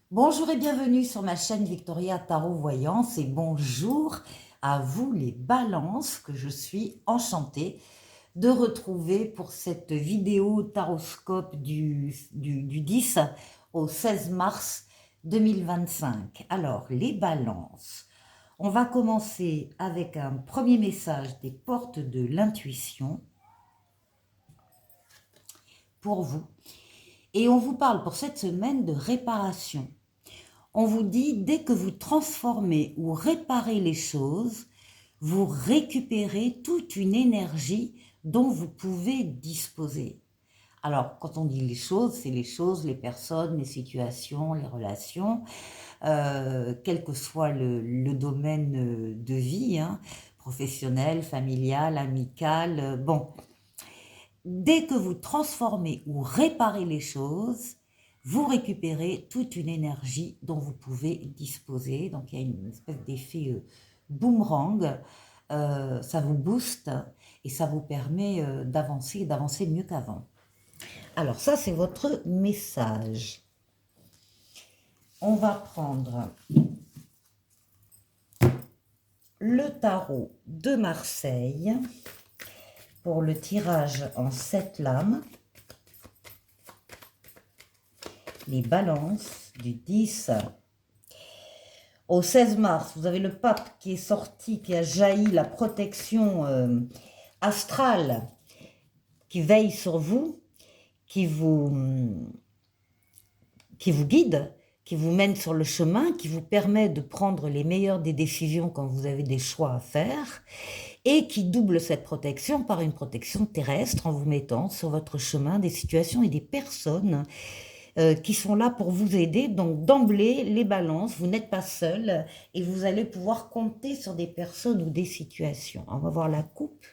Bonjour et bienvenue sur ma chaîne Victoria Tarot Voyance et bonjour à vous les balances que je suis enchantée de retrouver pour cette vidéo taroscope du 10 au 16 mars 2025. Alors les balances, on va commencer avec un premier message des portes de l'intuition pour vous et on vous parle pour cette semaine de réparation. On vous dit, dès que vous transformez ou réparez les choses, vous récupérez toute une énergie dont vous pouvez disposer. Alors, quand on dit les choses, c'est les choses, les personnes, les situations, les relations, quel que soit le domaine de vie, hein, professionnel, familial, amical, bon. Dès que vous transformez ou réparez les choses, vous récupérez toute une énergie dont vous pouvez disposer. Donc, il y a une espèce d'effet boomerang. Ça vous booste et ça vous permet d'avancer et d'avancer mieux qu'avant. Alors, ça, c'est votre message. On va prendre le tarot de Marseille pour le tirage en 7 lames. Les balances du 10 au 16 mars, vous avez le pape qui est sorti, qui a jailli la protection astrale qui veille sur vous, qui vous guide, qui vous mène sur le chemin, qui vous permet de prendre les meilleures des décisions quand vous avez des choix à faire, et qui double cette protection par une protection terrestre en vous mettant sur votre chemin des situations et des personnes qui sont là pour vous aider. Donc d'emblée, les balances, vous n'êtes pas seul et vous allez pouvoir compter sur des personnes ou des situations. On va voir la coupe.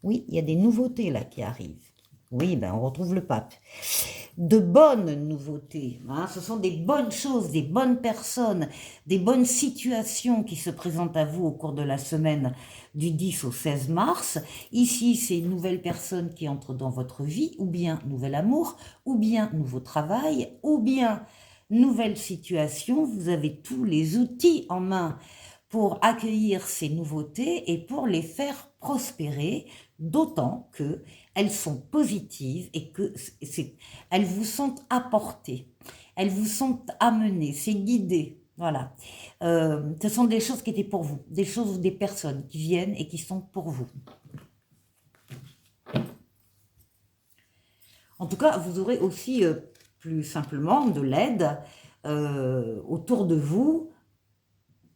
Oui, il y a des nouveautés là qui arrivent. Oui, ben on retrouve le pape. De bonnes nouveautés, hein, ce sont des bonnes choses, des bonnes personnes, des bonnes situations qui se présentent à vous au cours de la semaine du 10 au 16 mars. Ici, c'est une nouvelle personne qui entre dans votre vie, ou bien nouvel amour, ou bien nouveau travail, ou bien nouvelle situation. Vous avez tous les outils en main pour accueillir ces nouveautés et pour les faire prospérer, d'autant que elles sont positives et que elles vous sont apportées, elles vous sont amenées, c'est guidé. Voilà. Ce sont des choses qui étaient pour vous, des choses ou des personnes qui viennent et qui sont pour vous. En tout cas, vous aurez aussi plus simplement de l'aide autour de vous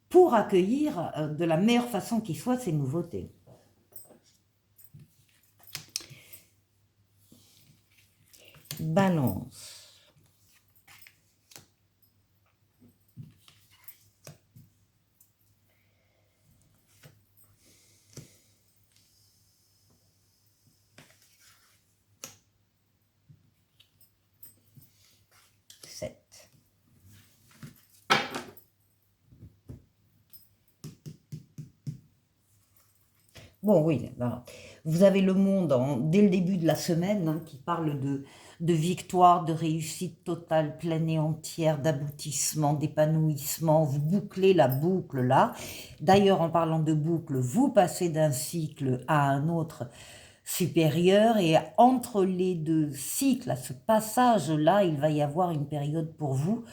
pour accueillir de la meilleure façon qui soit ces nouveautés. Balance. Bon, oui, ben, vous avez le monde dès le début de la semaine qui parle de victoire, de réussite totale, pleine et entière, d'aboutissement, d'épanouissement. Vous bouclez la boucle là. D'ailleurs, en parlant de boucle, vous passez d'un cycle à un autre supérieur et entre les deux cycles, à ce passage-là, il va y avoir une période pour vous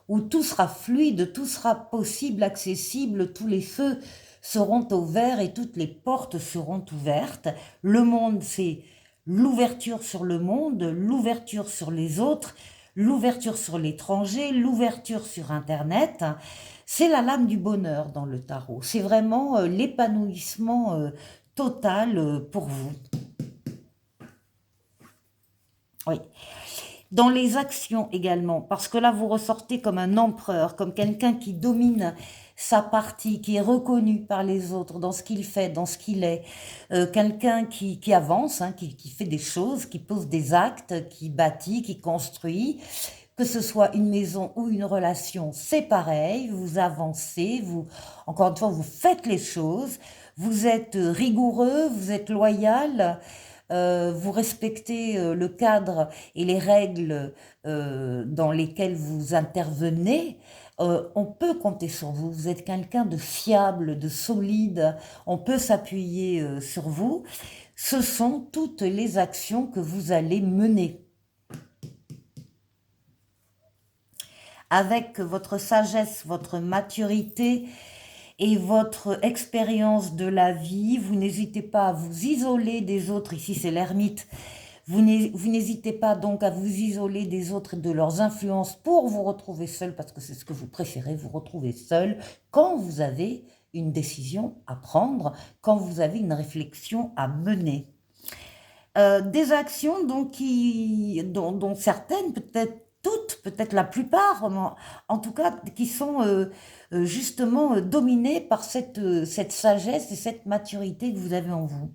où tout sera fluide, tout sera possible, accessible, tous les feux seront au vert et toutes les portes seront ouvertes. Le monde, c'est l'ouverture sur le monde, l'ouverture sur les autres, l'ouverture sur l'étranger, l'ouverture sur Internet. C'est la lame du bonheur dans le tarot. C'est vraiment l'épanouissement total pour vous. Oui. Dans les actions également, parce que là, vous ressortez comme un empereur, comme quelqu'un qui domine sa partie, qui est reconnu par les autres dans ce qu'il fait, dans ce qu'il est, quelqu'un qui avance, hein, qui fait des choses, qui pose des actes, qui bâtit, qui construit, que ce soit une maison ou une relation, c'est pareil, vous avancez, vous, encore une fois, vous faites les choses, vous êtes rigoureux, vous êtes loyal, vous respectez le cadre et les règles dans lesquelles vous intervenez, on peut compter sur vous. Vous êtes quelqu'un de fiable, de solide, on peut s'appuyer sur vous. Ce sont toutes les actions que vous allez mener. Avec votre sagesse, votre maturité et votre expérience de la vie, vous n'hésitez pas à vous isoler des autres. Ici, c'est l'ermite. Vous n'hésitez pas donc à vous isoler des autres et de leurs influences pour vous retrouver seul, parce que c'est ce que vous préférez, vous retrouver seul quand vous avez une décision à prendre, quand vous avez une réflexion à mener. Des actions donc dont certaines, peut-être toutes, peut-être la plupart, en tout cas, qui sont justement dominées par cette sagesse et cette maturité que vous avez en vous.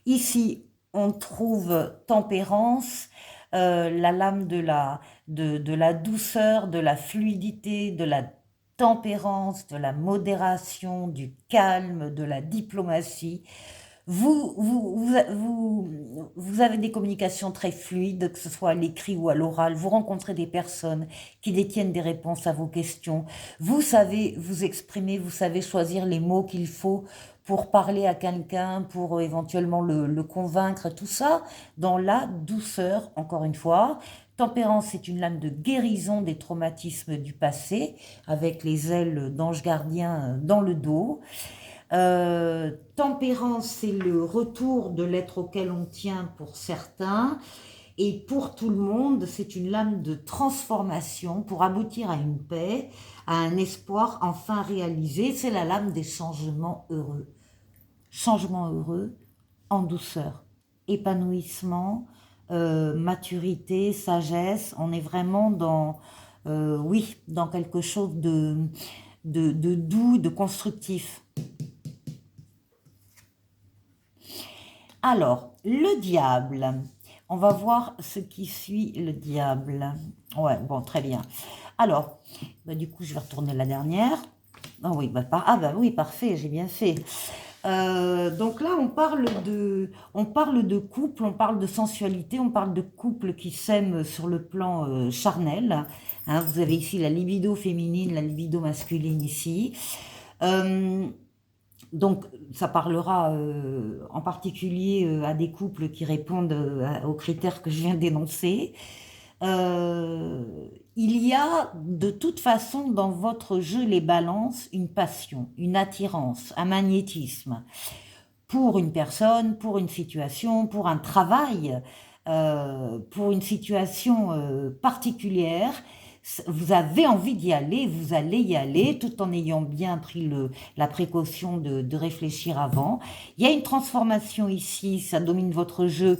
Ici, on trouve tempérance, la lame de la douceur, de la fluidité, de la tempérance, de la modération, du calme, de la diplomatie. Vous avez des communications très fluides, que ce soit à l'écrit ou à l'oral. Vous rencontrez des personnes qui détiennent des réponses à vos questions. Vous savez vous exprimer, vous savez choisir les mots qu'il faut pour parler à quelqu'un, pour éventuellement le convaincre, tout ça dans la douceur, encore une fois. Tempérance, c'est une lame de guérison des traumatismes du passé, avec les ailes d'ange gardien dans le dos. Tempérance, c'est le retour de l'être auquel on tient pour certains. Et pour tout le monde, c'est une lame de transformation pour aboutir à une paix, à un espoir enfin réalisé. C'est la lame des changements heureux. Changements heureux en douceur. Épanouissement, maturité, sagesse. On est vraiment dans, oui, dans quelque chose de doux, de constructif. Alors, le diable. On va voir ce qui suit le diable. Ouais, bon, très bien. Alors, bah, du coup, je vais retourner la dernière. Ah oui, bah, oui, parfait, j'ai bien fait. Donc là, on parle de couple, on parle de sensualité, on parle de couple qui s'aiment sur le plan charnel. Hein, vous avez ici la libido féminine, la libido masculine ici. Donc, ça parlera en particulier à des couples qui répondent aux critères que je viens d'énoncer. Il y a de toute façon dans votre jeu les balances une passion, une attirance, un magnétisme pour une personne, pour une situation, pour un travail, pour une situation particulière. Vous avez envie d'y aller, vous allez y aller tout en ayant bien pris la précaution de réfléchir avant. Il y a une transformation ici, ça domine votre jeu.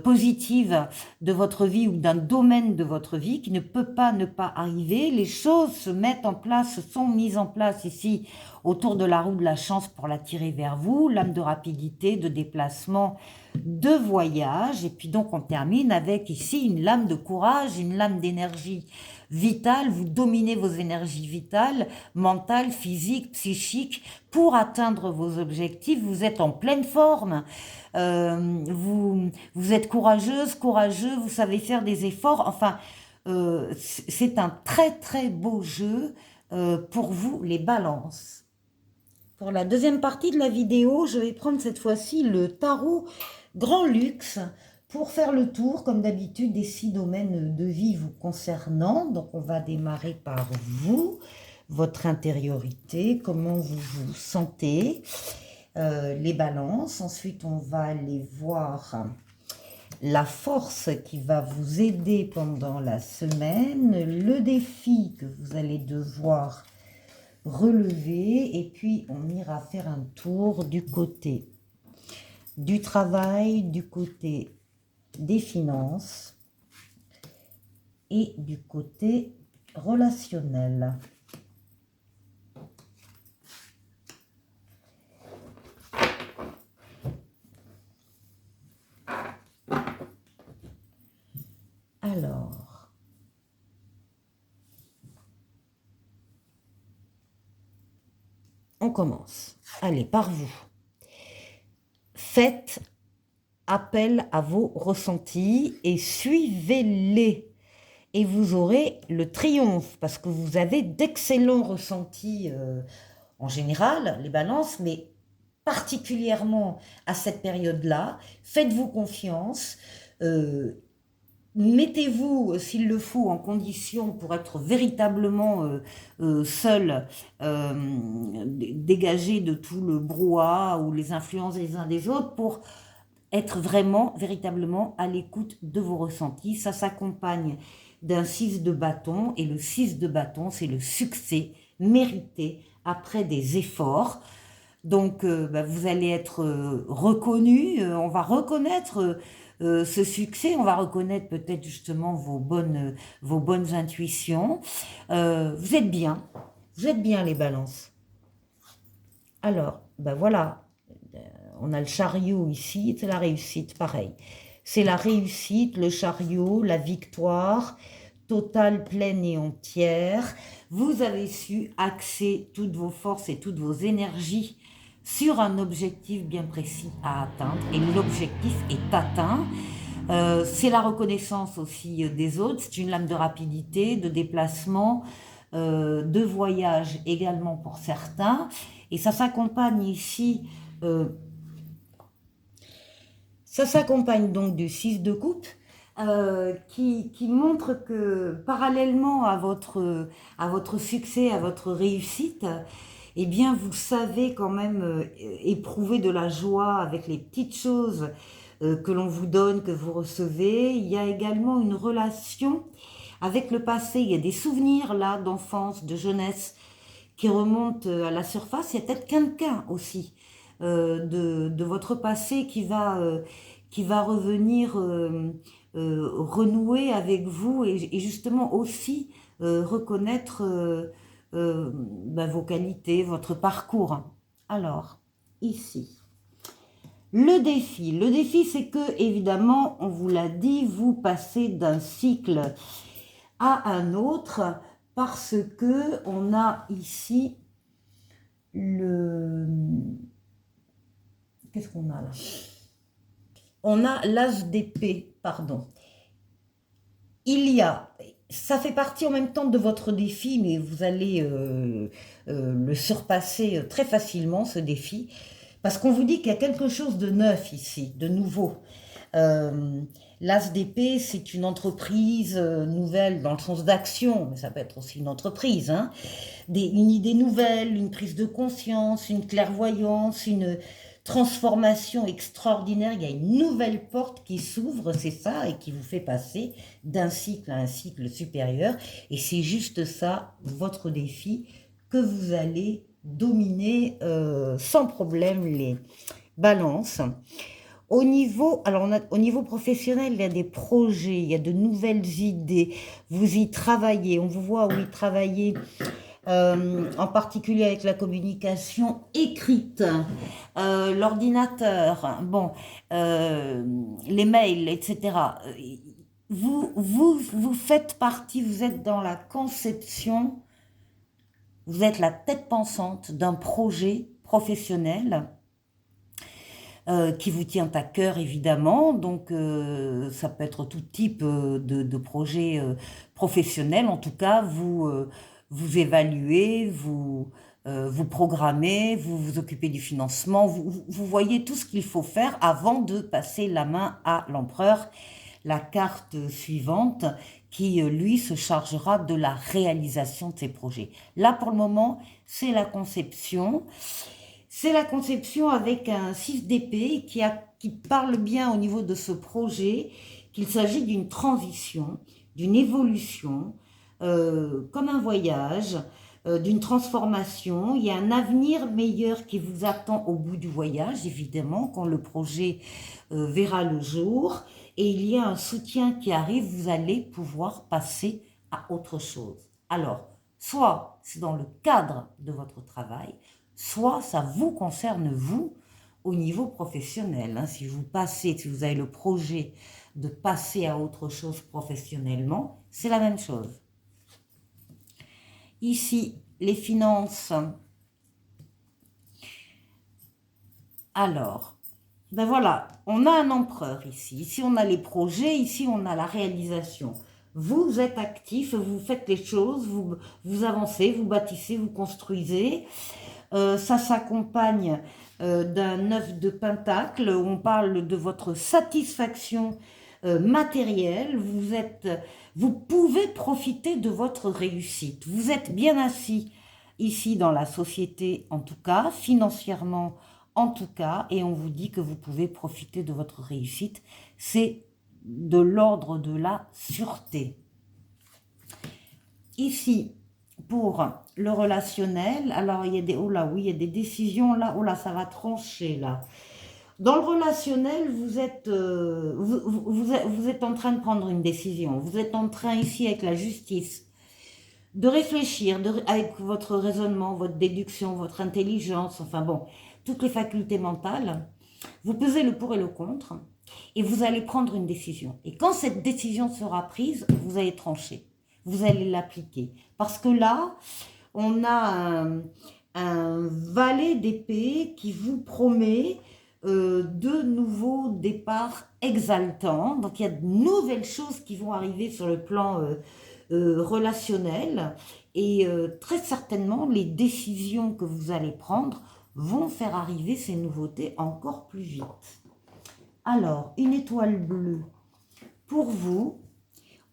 Positive de votre vie ou d'un domaine de votre vie qui ne peut pas ne pas arriver. Les choses se mettent en place, sont mises en place ici autour de la roue de la chance pour l'attirer vers vous, lame de rapidité, de déplacement, de voyage. Et puis donc on termine avec ici une lame de courage, une lame d'énergie vitale. Vous dominez vos énergies vitales, mentales, physiques, psychiques pour atteindre vos objectifs. Vous êtes en pleine forme. Vous êtes courageuse, courageux, vous savez faire des efforts. Enfin, c'est un très très beau jeu pour vous, les balances. Pour la deuxième partie de la vidéo, je vais prendre cette fois-ci le tarot Grand Luxe pour faire le tour, comme d'habitude, des 6 domaines de vie vous concernant. Donc, on va démarrer par vous, votre intériorité, comment vous vous sentez. Les balances. Ensuite, on va aller voir la force qui va vous aider pendant la semaine, le défi que vous allez devoir relever, et puis on ira faire un tour du côté du travail, du côté des finances et du côté relationnel. Alors, on commence. Allez, par vous. faites appel à vos ressentis et suivez-les. Et vous aurez le triomphe, parce que vous avez d'excellents ressentis en général, les balances, mais particulièrement à cette période-là. Faites-vous confiance, mettez-vous, s'il le faut, en condition pour être véritablement seul, dégagé de tout le brouhaha ou les influences des uns des autres, pour être vraiment, véritablement à l'écoute de vos ressentis. Ça s'accompagne d'un 6 de bâton, et le 6 de bâton, c'est le succès mérité après des efforts. Donc, vous allez être reconnu, on va reconnaître ce succès, on va reconnaître peut-être justement vos bonnes intuitions. Vous êtes bien les balances. Alors, voilà, on a le chariot ici, c'est la réussite, pareil. C'est la réussite, le chariot, la victoire totale, pleine et entière. Vous avez su axer toutes vos forces et toutes vos énergies sur un objectif bien précis à atteindre, et l'objectif est atteint. C'est la reconnaissance aussi des autres, c'est une lame de rapidité, de déplacement, de voyage également pour certains, et ça s'accompagne ici, ça s'accompagne donc du 6 de coupe, qui montre que parallèlement à votre succès, à votre réussite, eh bien vous savez quand même éprouver de la joie avec les petites choses que l'on vous donne, que vous recevez. Il y a également une relation avec le passé, il y a des souvenirs là d'enfance, de jeunesse qui remontent à la surface. Il y a peut-être quelqu'un aussi de votre passé qui va revenir renouer avec vous, et justement aussi reconnaître vos qualités, votre parcours. Alors, ici, le défi, c'est que, évidemment, on vous l'a dit, vous passez d'un cycle à un autre, parce que on a ici le... Qu'est-ce qu'on a là? On a l'as d'épée, pardon. Ça fait partie en même temps de votre défi, mais vous allez le surpasser très facilement, ce défi, parce qu'on vous dit qu'il y a quelque chose de neuf ici, de nouveau. L'as d'épée, c'est une entreprise nouvelle dans le sens d'action, mais ça peut être aussi une entreprise, hein. Une idée nouvelle, une prise de conscience, une clairvoyance, une transformation extraordinaire. Il y a une nouvelle porte qui s'ouvre, c'est ça, et qui vous fait passer d'un cycle à un cycle supérieur. Et c'est juste ça, votre défi, que vous allez dominer sans problème les balances. Au niveau professionnel, il y a des projets, il y a de nouvelles idées, vous y travaillez, on vous voit oui travailler, en particulier avec la communication écrite, l'ordinateur, les mails, etc. Vous faites partie, vous êtes dans la conception, vous êtes la tête pensante d'un projet professionnel qui vous tient à cœur, évidemment. Donc ça peut être tout type de projet professionnel. En tout cas, vous évaluez, vous programmez, vous vous occupez du financement, vous voyez tout ce qu'il faut faire avant de passer la main à l'empereur, la carte suivante, qui lui se chargera de la réalisation de ces projets. Là, pour le moment, c'est la conception. C'est la conception avec un 6 d'épée qui parle bien au niveau de ce projet, qu'il s'agit d'une transition, d'une évolution, comme un voyage, d'une transformation. Il y a un avenir meilleur qui vous attend au bout du voyage, évidemment, quand le projet verra le jour. Et il y a un soutien qui arrive, vous allez pouvoir passer à autre chose. Alors, soit c'est dans le cadre de votre travail, soit ça vous concerne vous au niveau professionnel. Hein. Si vous avez le projet de passer à autre chose professionnellement, c'est la même chose. Ici, les finances. Alors, Ben voilà, on a un empereur ici. Ici, on a les projets, ici, on a la réalisation. Vous êtes actif, vous faites les choses, vous avancez, vous bâtissez, vous construisez. Ça s'accompagne d'un 9 de pentacle. On parle de votre satisfaction matérielle. Vous pouvez profiter de votre réussite. Vous êtes bien assis ici dans la société, en tout cas, financièrement, en tout cas, et on vous dit que vous pouvez profiter de votre réussite. C'est de l'ordre de la sûreté. Ici, pour le relationnel, alors il y a des, oh là, oui, il y a des décisions là, oh là, ça va trancher là. Dans le relationnel, vous êtes en train de prendre une décision. Vous êtes en train ici avec la justice de réfléchir avec votre raisonnement, votre déduction, votre intelligence, enfin bon, toutes les facultés mentales. Vous pesez le pour et le contre et vous allez prendre une décision. Et quand cette décision sera prise, vous allez trancher. Vous allez l'appliquer. Parce que là, on a un valet d'épée qui vous promet de nouveaux départs exaltants. Donc il y a de nouvelles choses qui vont arriver sur le plan relationnel. Et très certainement, les décisions que vous allez prendre vont faire arriver ces nouveautés encore plus vite. Alors, une étoile bleue. Pour vous,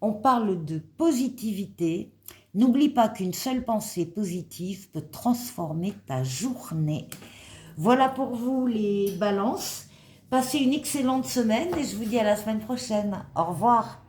on parle de positivité. N'oublie pas qu'une seule pensée positive peut transformer ta journée. Voilà pour vous les balances. Passez une excellente semaine et je vous dis à la semaine prochaine. Au revoir.